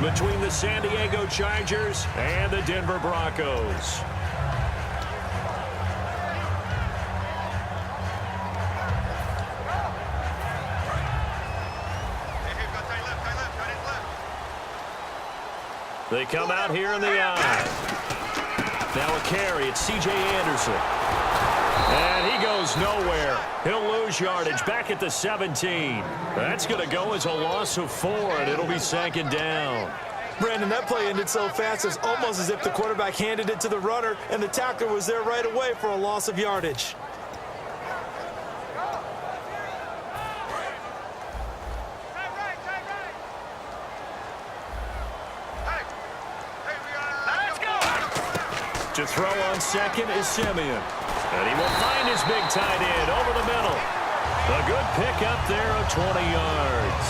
between the San Diego Chargers and the Denver Broncos. They come out here in the eye. Now a carry. It's C.J. Anderson. And he goes nowhere. He'll lose yardage back at the 17. That's going to go as a loss of 4, and it'll be second down. Brandon, that play ended so fast, it's almost as if the quarterback handed it to the runner, and the tackler was there right away for a loss of yardage. To throw on second is Simeon. And he will find his big tight end over the middle. A good pickup there of 20 yards.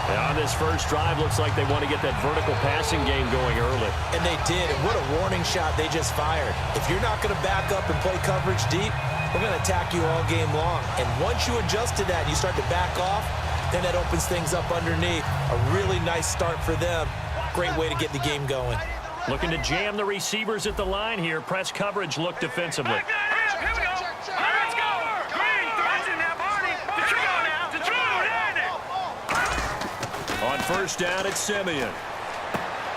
And on this first drive, looks like they want to get that vertical passing game going early. And they did, and what a warning shot they just fired. If you're not going to back up and play coverage deep, we're going to attack you all game long. And once you adjust to that and you start to back off, then that opens things up underneath. A really nice start for them. Great way to get the game going. Looking to jam the receivers at the line here. Press coverage look defensively. Here we go. Let's go. Green, throws in that Barney. The trio now. The trio. On first down, it's Simeon.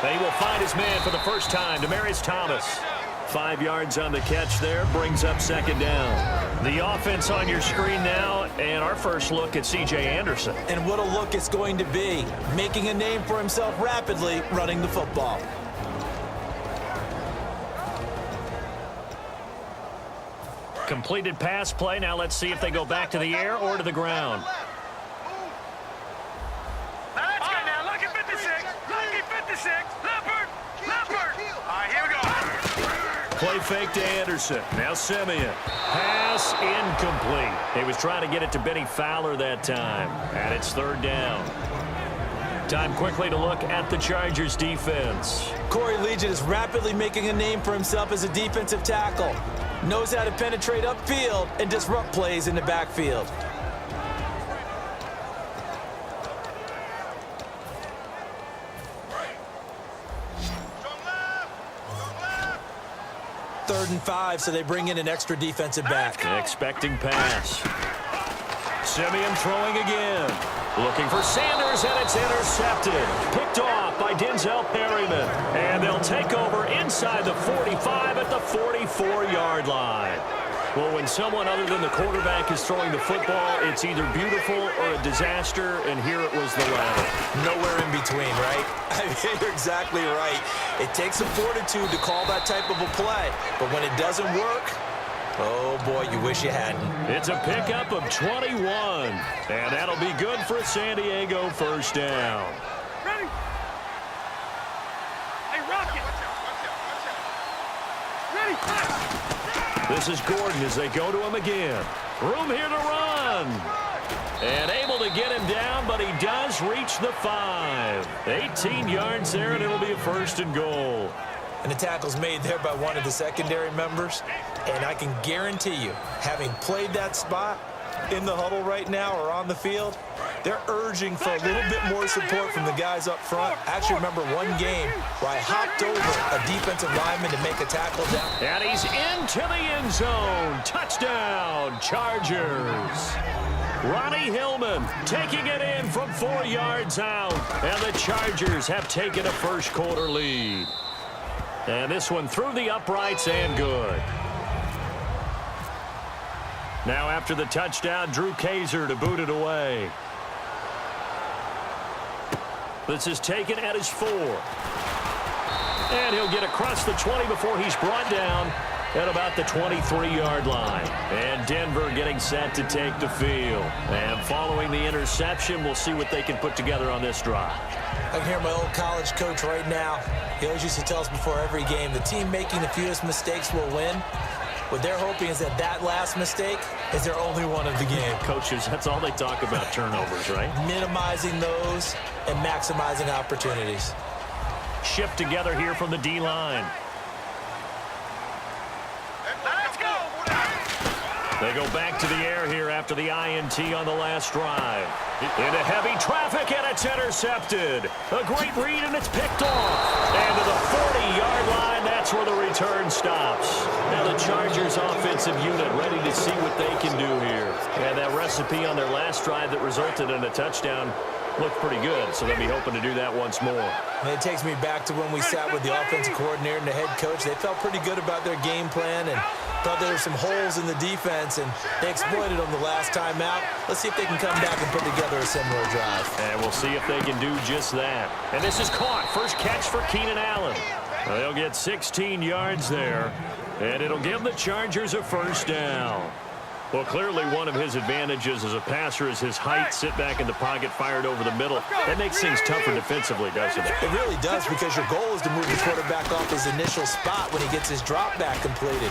He will find his man for the first time, Demaryius Thomas. 5 yards on the catch there, brings up second down. The offense on your screen now, and our first look at C.J. Anderson. And what a look it's going to be. Making a name for himself rapidly, running the football. Completed pass play. Now let's see if they go back to the air or to the ground. Let's go now. Lucky 56. Lucky 56. Leopard. Leopard. All right, here we go. Play fake to Anderson. Now Simeon. Pass incomplete. He was trying to get it to Benny Fowler that time. And it's third down. Time quickly to look at the Chargers defense. Corey Legion is rapidly making a name for himself as a defensive tackle. Knows how to penetrate upfield and disrupt plays in the backfield. Third and 5, so they bring in an extra defensive back. Expecting pass. Simeon throwing again. Looking for Sanders, and it's intercepted. Picked off by Denzel Perryman. And they'll take over inside the 45 at the 44-yard line. Well, when someone other than the quarterback is throwing the football, it's either beautiful or a disaster, and here it was the latter. Nowhere in between, right? I mean, you're exactly right. It takes some fortitude to call that type of a play, but when it doesn't work, oh, boy, you wish you hadn't. It's a pickup of 21, and that'll be good for a San Diego first down. Ready? Hey, Rocket. Ready? This is Gordon as they go to him again. Room here to run. And able to get him down, but he does reach the 5. 18 yards there, and it'll be a first and goal. And the tackle's made there by one of the secondary members. And I can guarantee you, having played that spot in the huddle right now or on the field, they're urging for a little bit more support from the guys up front. I actually remember one game where I hopped over a defensive lineman to make a tackle down. And he's into the end zone. Touchdown, Chargers. Ronnie Hillman taking it in from 4 yards out. And the Chargers have taken a first quarter lead. And this one through the uprights and good. Now after the touchdown, Drew Kaiser to boot it away. This is taken at his 4. And he'll get across the 20 before he's brought down at about the 23-yard line. And Denver getting set to take the field. And following the interception, we'll see what they can put together on this drive. I can hear my old college coach right now. He always used to tell us before every game, the team making the fewest mistakes will win. What they're hoping is that that last mistake is their only one of the game. Coaches, that's all they talk about, turnovers, right? Minimizing those and maximizing opportunities. Shift together here from the D-line. Let's go. They go back to the air here after the INT on the last drive. Into heavy traffic, and it's intercepted. A great read, and it's picked off. And to the 40-yard line, that's where the return stops. Now the Chargers offensive unit ready to see what they can do here. And that recipe on their last drive that resulted in a touchdown looked pretty good, so they'll be hoping to do that once more. And it takes me back to when we sat with the offensive coordinator and the head coach. They felt pretty good about their game plan and thought there were some holes in the defense, and they exploited them the last time out. Let's see if they can come back and put together a similar drive. And we'll see if they can do just that. And this is caught. First catch for Keenan Allen. They'll get 16 yards there, and it'll give the Chargers a first down. Well, clearly one of his advantages as a passer is his height. Sit back in the pocket, fired over the middle. That makes things tougher defensively, doesn't it? It really does, because your goal is to move the quarterback off his initial spot when he gets his drop back completed.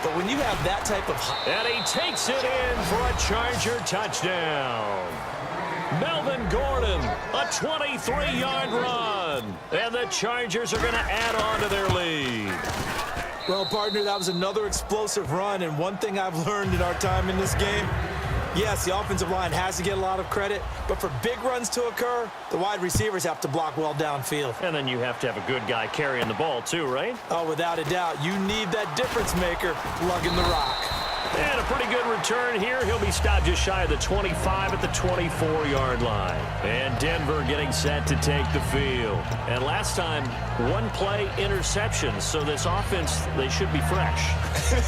But when you have that type of height... And he takes it in for a Charger touchdown. Melvin Gordon, a 23-yard run. And the Chargers are going to add on to their lead. Well, partner, that was another explosive run, and one thing I've learned in our time in this game, yes, the offensive line has to get a lot of credit, but for big runs to occur, the wide receivers have to block well downfield. And then you have to have a good guy carrying the ball too, right? Oh, without a doubt. You need that difference maker lugging the rock. And a pretty good return here. He'll be stopped just shy of the 25 at the 24-yard line. And Denver getting set to take the field. And last time, one-play interception. So this offense, they should be fresh.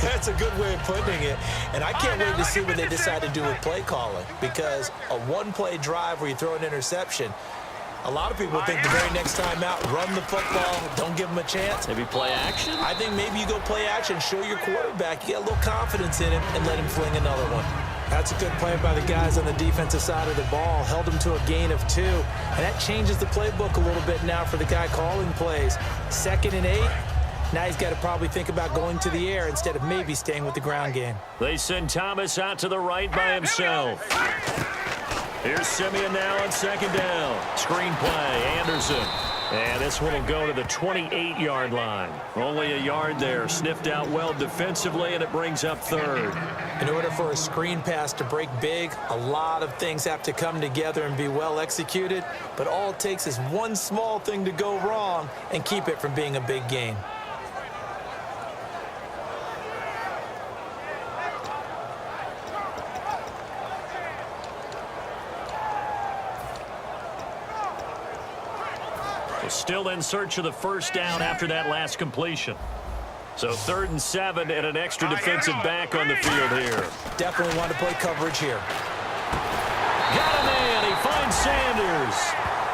That's a good way of putting it. And I can't wait to see what they decide to do with play calling. Because a one-play drive where you throw an interception, a lot of people think the very next time out, run the football, don't give them a chance. Maybe play action? I think maybe you go play action, show your quarterback, you get a little confidence in him, and let him fling another one. That's a good play by the guys on the defensive side of the ball. Held him to a gain of 2. And that changes the playbook a little bit now for the guy calling plays. 2nd and 8. Now he's got to probably think about going to the air instead of maybe staying with the ground game. They send Thomas out to the right by himself. Here's Simeon now on 2nd down. Screen play, Anderson. And this one will go to the 28-yard line. Only a yard there. Sniffed out well defensively, and it brings up 3rd. In order for a screen pass to break big, a lot of things have to come together and be well executed. But all it takes is one small thing to go wrong and keep it from being a big gain. Still in search of the first down after that last completion. So 3rd and 7 and an extra defensive back on the field here. Definitely want to play coverage here. Got a man. He finds Sanders.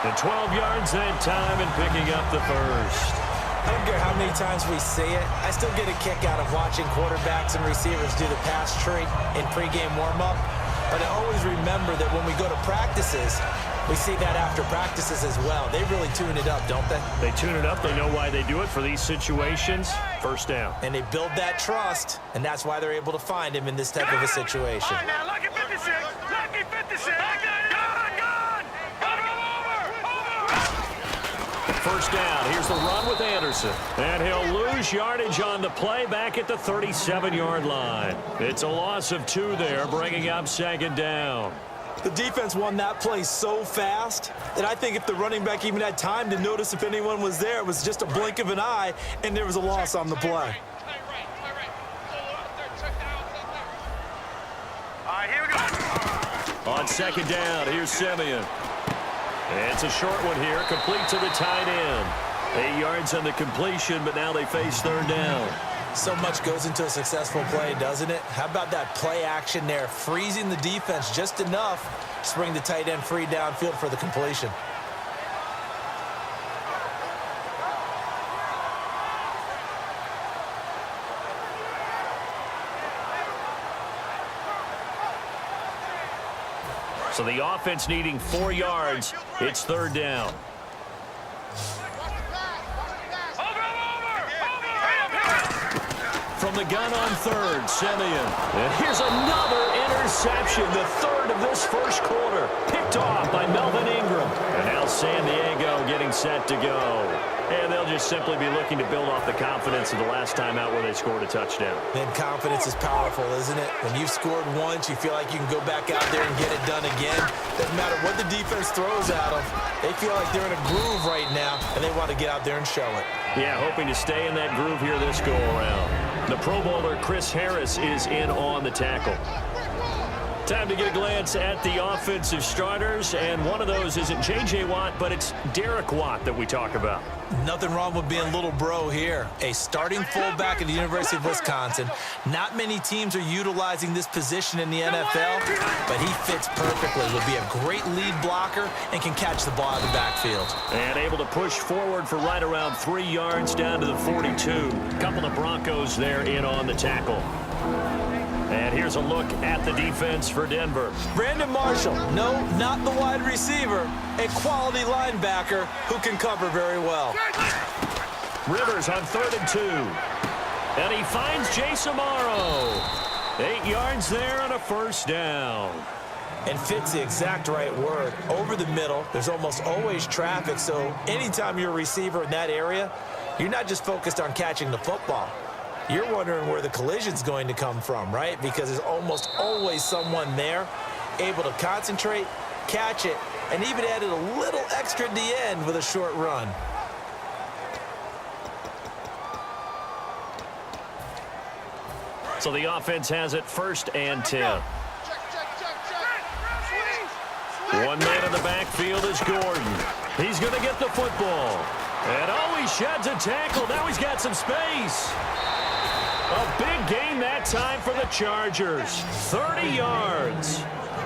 And 12 yards that time and picking up the first. I don't care how many times we say it, I still get a kick out of watching quarterbacks and receivers do the pass tree in pregame warm-up. But I always remember that when we go to practices, we see that after practices as well. They really tune it up, don't they? They tune it up. They know why they do it for these situations. First down. And they build that trust, and that's why they're able to find him in this type of a situation. All right, now, lucky 56. Lucky 56. Gone. Over. First down. Here's the run with Anderson. And he'll lose yardage on the play back at the 37-yard line. It's a loss of 2 there, bringing up 2nd down. The defense won that play so fast that I think if the running back even had time to notice if anyone was there, it was just a blink of an eye, and there was a loss on the play. All right, here we go. On 2nd down, here's Simeon. It's a short one here, complete to the tight end. 8 yards on the completion, but now they face 3rd down. So much goes into a successful play, doesn't it? How about that play action there, freezing the defense just enough to bring the tight end free downfield for the completion. So the offense needing 4 yards. It's 3rd down. From the gun on 3rd, Simeon. And here's another interception, the 3rd of this first quarter. Picked off by Melvin Ingram. And now San Diego getting set to go. And they'll just simply be looking to build off the confidence of the last time out where they scored a touchdown. Then confidence is powerful, isn't it? When you've scored once, you feel like you can go back out there and get it done again. Doesn't matter what the defense throws at them. They feel like they're in a groove right now, and they want to get out there and show it. Yeah, hoping to stay in that groove here this go-around. The Pro Bowler Chris Harris is in on the tackle. Time to get a glance at the offensive starters, and one of those isn't J.J. Watt, but it's Derek Watt that we talk about. Nothing wrong with being little bro here. A starting fullback at the University of Wisconsin. Not many teams are utilizing this position in the NFL, but he fits perfectly. Will be a great lead blocker and can catch the ball out of the backfield. And able to push forward for right around 3 yards down to the 42. Couple of Broncos there in on the tackle. And here's a look at the defense for Denver. Brandon Marshall, no, not the wide receiver, a quality linebacker who can cover very well. Rivers on 3rd and 2. And he finds Jace Amaro. 8 yards there on a first down. And fits the exact right word. Over the middle, there's almost always traffic, so anytime you're a receiver in that area, you're not just focused on catching the football. You're wondering where the collision's going to come from, right? Because there's almost always someone there able to concentrate, catch it, and even added a little extra at the end with a short run. So the offense has it 1st and 10. One man in the backfield is Gordon. He's going to get the football. And he sheds a tackle. Now he's got some space. A big gain that time for the Chargers. 30 yards.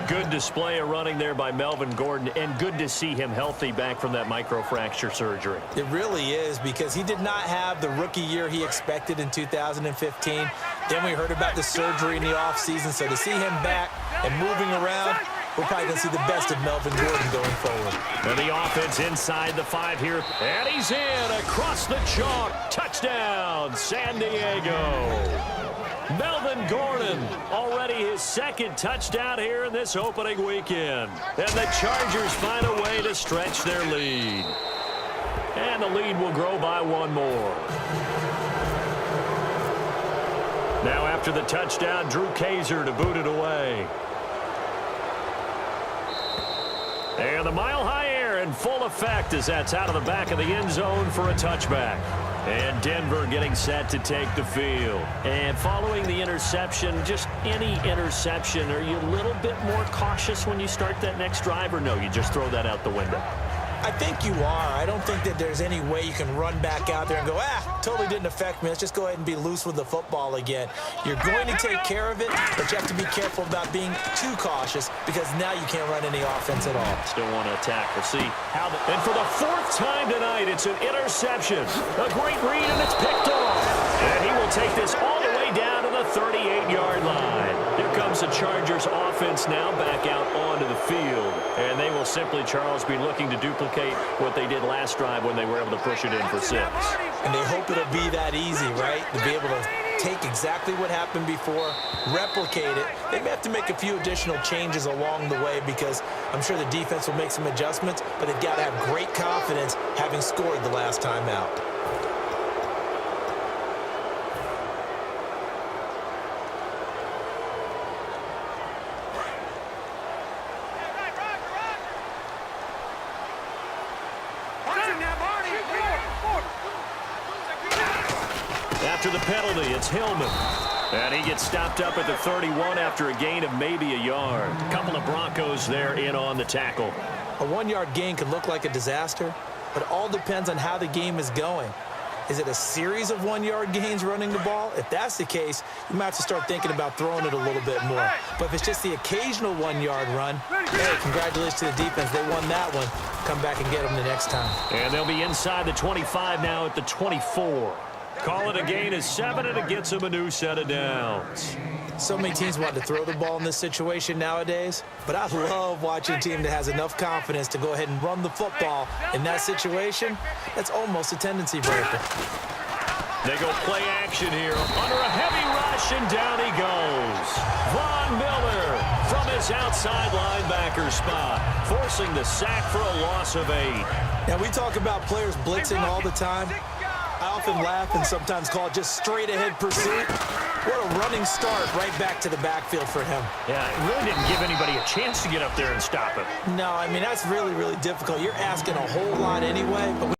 Good display of running there by Melvin Gordon, and good to see him healthy back from that microfracture surgery. It really is, because he did not have the rookie year he expected in 2015. Then we heard about the surgery in the offseason, so to see him back and moving around, we're probably going to see the best of Melvin Gordon going forward. And the offense inside the 5 here. And he's in across the chalk. Touchdown, San Diego. Melvin Gordon, already his 2nd touchdown here in this opening weekend. And the Chargers find a way to stretch their lead. And the lead will grow by 1 more. Now after the touchdown, Drew Kaiser to boot it away. And the mile-high air in full effect as that's out of the back of the end zone for a touchback. And Denver getting set to take the field. And following the interception, just any interception, are you a little bit more cautious when you start that next drive, or no, you just throw that out the window? I think you are. I don't think that there's any way you can run back out there and go, totally didn't affect me. Let's just go ahead and be loose with the football again. You're going to take care of it, but you have to be careful about being too cautious, because now you can't run any offense at all. Still want to attack. We'll see how. And for the 4th time tonight, it's an interception. A great read, and it's picked off. And he will take this all the way down to the 38-yard line. Here comes the Chargers offense now back out onto the field. And they will simply, Charles, be looking to duplicate what they did last drive when they were able to push it in for 6. And they hope it'll be that easy, right? To be able to take exactly what happened before, replicate it. They may have to make a few additional changes along the way, because I'm sure the defense will make some adjustments, but they've got to have great confidence having scored the last time out. After the penalty, it's Hillman. And he gets stopped up at the 31 after a gain of maybe a yard. A couple of Broncos there in on the tackle. A 1-yard gain can look like a disaster, but it all depends on how the game is going. Is it a series of 1-yard gains running the ball? If that's the case, you might have to start thinking about throwing it a little bit more. But if it's just the occasional 1-yard run, hey, congratulations to the defense. They won that one. Come back and get them the next time. And they'll be inside the 25 now at the 24. Call it a gain of 7, and it gets them a new set of downs. So many teams want to throw the ball in this situation nowadays, but I love watching a team that has enough confidence to go ahead and run the football in that situation. That's almost a tendency breaker. They go play action here under a heavy rush, and down he goes. Von Miller from his outside linebacker spot, forcing the sack for a loss of 8. Now, we talk about players blitzing all the time. I often laugh and sometimes call it just straight-ahead pursuit. What a running start right back to the backfield for him. Yeah, it really didn't give anybody a chance to get up there and stop him. No, I mean, that's really, really difficult. You're asking a whole lot anyway, but